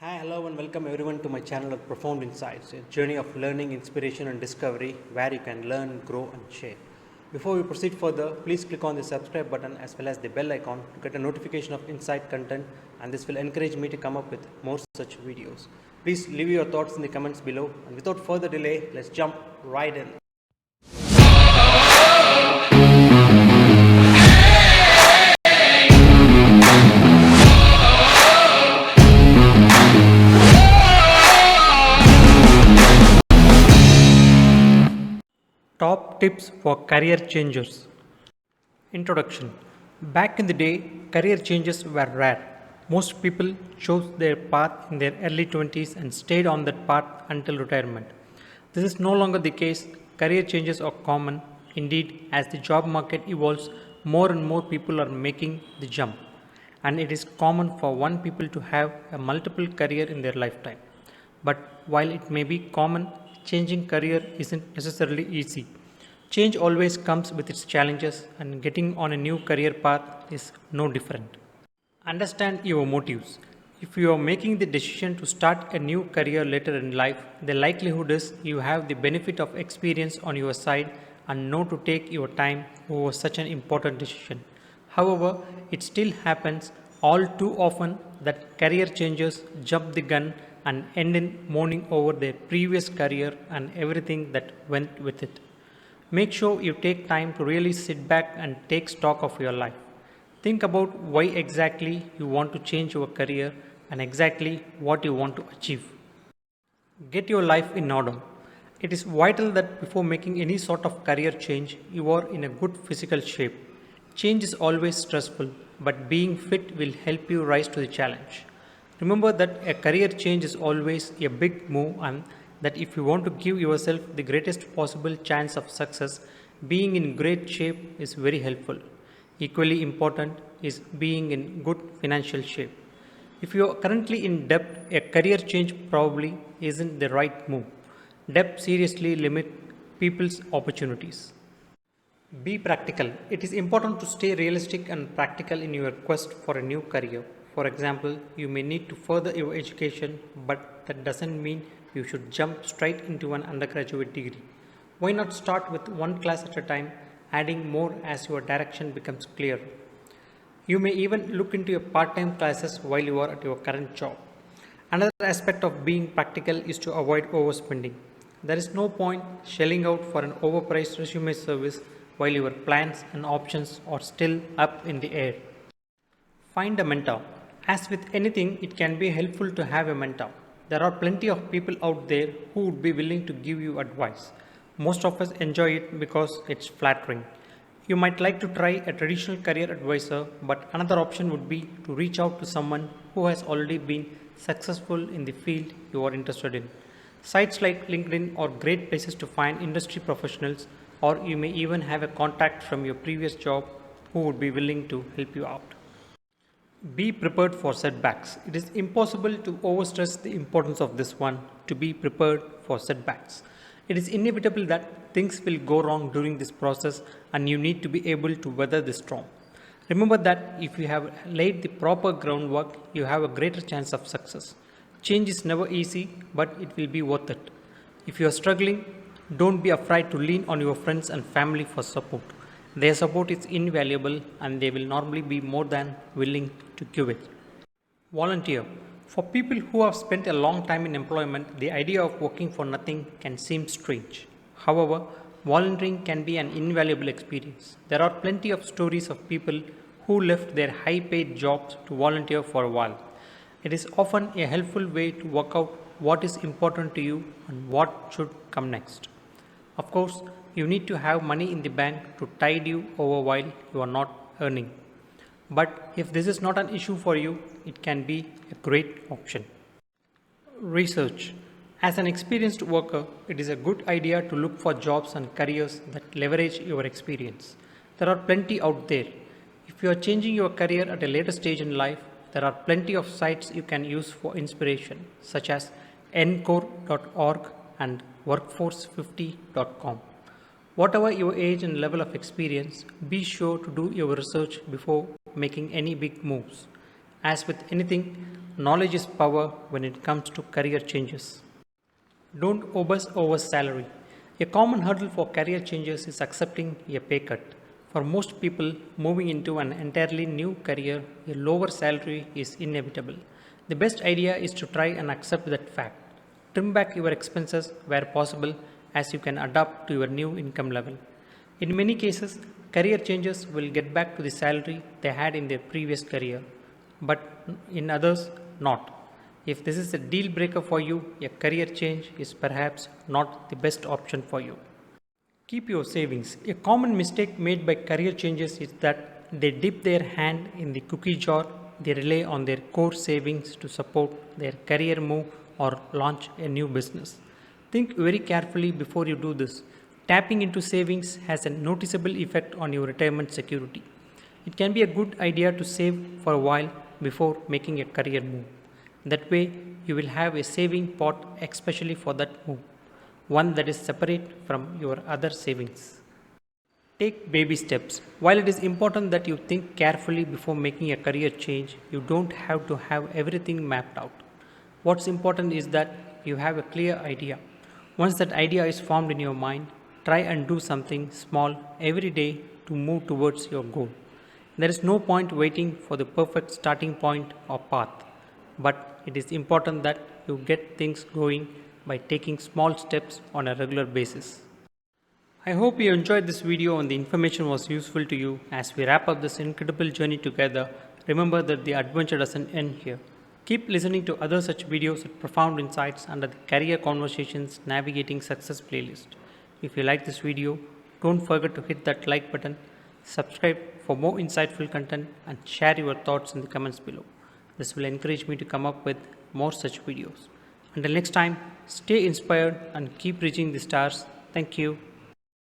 Hi, hello, and welcome everyone to my channel of Profound Insights, a journey of learning, inspiration, and discovery where you can learn, grow, and share. Before we proceed further, please click on the subscribe button as well as the bell icon to get a notification of insight content, and this will encourage me to come up with more such videos. Please leave your thoughts in the comments below, and without further delay, let's jump right in. Top tips for career changers. Introduction. Back in the day, career changes were rare. Most people chose their path in their early 20s and stayed on that path until retirement. This is no longer the case. Career changes are common. Indeed, as the job market evolves, more and more people are making the jump. And it is common for one people to have a multiple career in their lifetime. But while it may be common, changing career isn't necessarily easy. Change always comes with its challenges, and getting on a new career path is no different. Understand your motives. If you are making the decision to start a new career later in life, the likelihood is you have the benefit of experience on your side and know to take your time over such an important decision. However, it still happens all too often that career changers jump the gun and end in mourning over their previous career and everything that went with it. Make sure you take time to really sit back and take stock of your life. Think about why exactly you want to change your career and exactly what you want to achieve. Get your life in order. It is vital that before making any sort of career change, you are in a good physical shape. Change is always stressful, but being fit will help you rise to the challenge. Remember that a career change is always a big move, and that if you want to give yourself the greatest possible chance of success, being in great shape is very helpful. Equally important is being in good financial shape. If you are currently in debt, a career change probably isn't the right move. Debt seriously limits people's opportunities. Be practical. It is important to stay realistic and practical in your quest for a new career. For example, you may need to further your education, but that doesn't mean you should jump straight into an undergraduate degree. Why not start with one class at a time, adding more as your direction becomes clearer? You may even look into your part time classes while you are at your current job. Another aspect of being practical is to avoid overspending. There is no point shelling out for an overpriced resume service while your plans and options are still up in the air. Find a mentor. As with anything, it can be helpful to have a mentor. There are plenty of people out there who would be willing to give you advice. Most of us enjoy it because it's flattering. You might like to try a traditional career advisor, but another option would be to reach out to someone who has already been successful in the field you are interested in. Sites like LinkedIn are great places to find industry professionals, or you may even have a contact from your previous job who would be willing to help you out. Be prepared for setbacks. It is impossible to overstress the importance of this one, to be prepared for setbacks. It is inevitable that things will go wrong during this process, and you need to be able to weather the storm. Remember that if you have laid the proper groundwork, you have a greater chance of success. Change is never easy, but it will be worth it. If you are struggling, don't be afraid to lean on your friends and family for support. Their support is invaluable, and they will normally be more than willing to give it. Volunteer. For people who have spent a long time in employment, the idea of working for nothing can seem strange. However, volunteering can be an invaluable experience. There are plenty of stories of people who left their high paid jobs to volunteer for a while. It is often a helpful way to work out what is important to you and what should come next. Of course, you need to have money in the bank to tide you over while you are not earning. But if this is not an issue for you, it can be a great option. Research. As an experienced worker, it is a good idea to look for jobs and careers that leverage your experience. There are plenty out there. If you are changing your career at a later stage in life, there are plenty of sites you can use for inspiration, such as ncore.org and workforce50.com. Whatever your age and level of experience, be sure to do your research before making any big moves. As with anything, knowledge is power when it comes to career changes. Don't obsess over salary. A common hurdle for career changes is accepting a pay cut. For most people, moving into an entirely new career, a lower salary is inevitable. The best idea is to try and accept that fact. Trim back your expenses where possible as you can adapt to your new income level. In many cases, career changes will get back to the salary they had in their previous career, but in others, not. If this is a deal breaker for you, a career change is perhaps not the best option for you. Keep your savings. A common mistake made by career changes is that they dip their hand in the cookie jar, they rely on their core savings to support their career move or launch a new business. Think very carefully before you do this. Tapping into savings has a noticeable effect on your retirement security. It can be a good idea to save for a while before making a career move. That way, you will have a saving pot especially for that move, one that is separate from your other savings. Take baby steps. While it is important that you think carefully before making a career change, you don't have to have everything mapped out. What's important is that you have a clear idea. Once that idea is formed in your mind, try and do something small every day to move towards your goal. There is no point waiting for the perfect starting point or path, but it is important that you get things going by taking small steps on a regular basis. I hope you enjoyed this video and the information was useful to you. As we wrap up this incredible journey together, remember that the adventure doesn't end here. Keep listening to other such videos with profound insights under the Career Conversations Navigating Success playlist. If you like this video, don't forget to hit that like button, subscribe for more insightful content, and share your thoughts in the comments below. This will encourage me to come up with more such videos. Until next time, stay inspired and keep reaching the stars. Thank you.